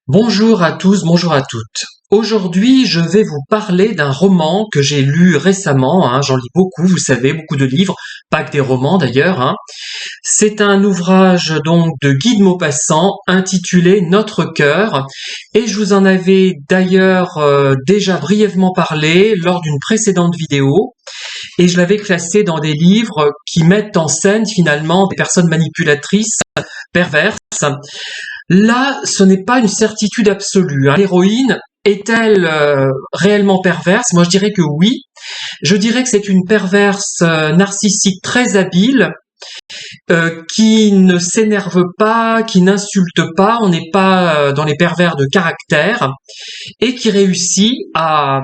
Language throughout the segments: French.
Bonjour à tous, bonjour à toutes. Aujourd'hui, je vais vous parler d'un roman que j'ai lu récemment, j'en lis beaucoup, vous savez, beaucoup de livres, pas que des romans d'ailleurs. C'est un ouvrage donc de Guy de Maupassant intitulé Notre cœur et je vous en avais d'ailleurs déjà brièvement parlé lors d'une précédente vidéo et je l'avais classé dans des livres qui mettent en scène finalement des personnes manipulatrices, perverses. Là, ce n'est pas une certitude absolue. L'héroïne est-elle réellement perverse? Moi, je dirais que oui. Je dirais que c'est une perverse narcissique très habile, qui ne s'énerve pas, qui n'insulte pas. On n'est pas dans les pervers de caractère et qui réussit à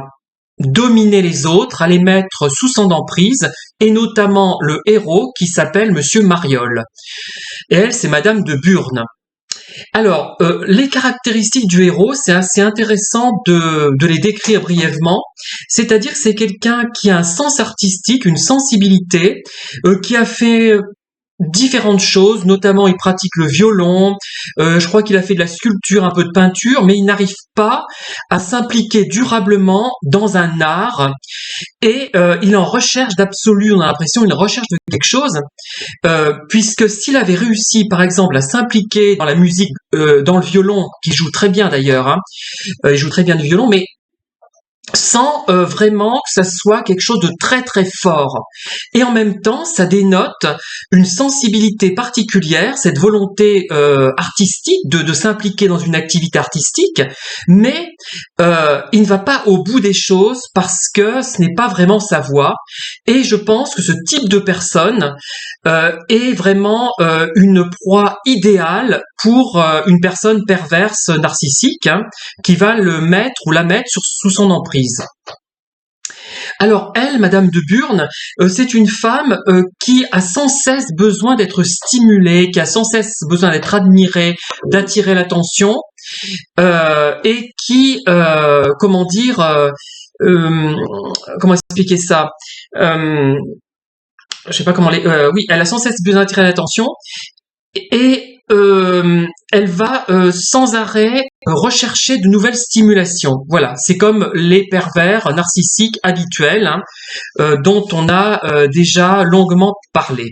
dominer les autres, à les mettre sous son emprise, et notamment le héros qui s'appelle Monsieur Mariol. Et elle, c'est Madame de Burne. Alors, les caractéristiques du héros, c'est assez intéressant de les décrire brièvement. C'est-à-dire que c'est quelqu'un qui a un sens artistique, une sensibilité, qui a fait différentes choses, notamment il pratique le violon, je crois qu'il a fait de la sculpture, un peu de peinture, mais il n'arrive pas à s'impliquer durablement dans un art et il est en recherche d'absolu, on a l'impression, une recherche de quelque chose, puisque s'il avait réussi par exemple à s'impliquer dans la musique, dans le violon, qu'il joue très bien d'ailleurs, il joue très bien du violon, mais sans vraiment que ça soit quelque chose de très très fort. Et en même temps, ça dénote une sensibilité particulière, cette volonté artistique de s'impliquer dans une activité artistique, mais il ne va pas au bout des choses parce que ce n'est pas vraiment sa voie. Et je pense que ce type de personne est vraiment une proie idéale pour une personne perverse narcissique, qui va le mettre ou la mettre sous son emprise. Alors elle, Madame de Burne, c'est une femme qui a sans cesse besoin d'être stimulée, qui a sans cesse besoin d'être admirée, d'attirer l'attention, et qui, comment dire, comment expliquer ça, je sais pas comment oui, elle a sans cesse besoin d'attirer l'attention et elle va sans arrêt rechercher de nouvelles stimulations. Voilà, c'est comme les pervers narcissiques habituels, dont on a déjà longuement parlé.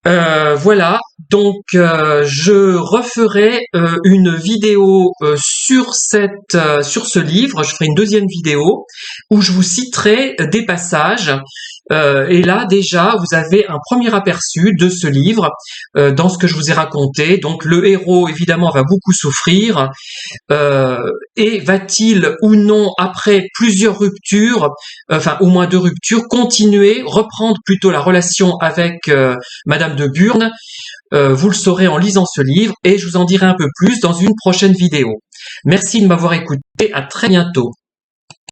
Voilà, donc je referai une vidéo sur ce livre. Je ferai une deuxième vidéo où je vous citerai des passages. Et là déjà vous avez un premier aperçu de ce livre dans ce que je vous ai raconté. Donc le héros évidemment va beaucoup souffrir et va-t-il ou non, après plusieurs ruptures, enfin au moins 2 ruptures, reprendre plutôt la relation avec Madame de Burne? Vous le saurez en lisant ce livre et je vous en dirai un peu plus dans une prochaine vidéo. Merci de m'avoir écouté, à très bientôt.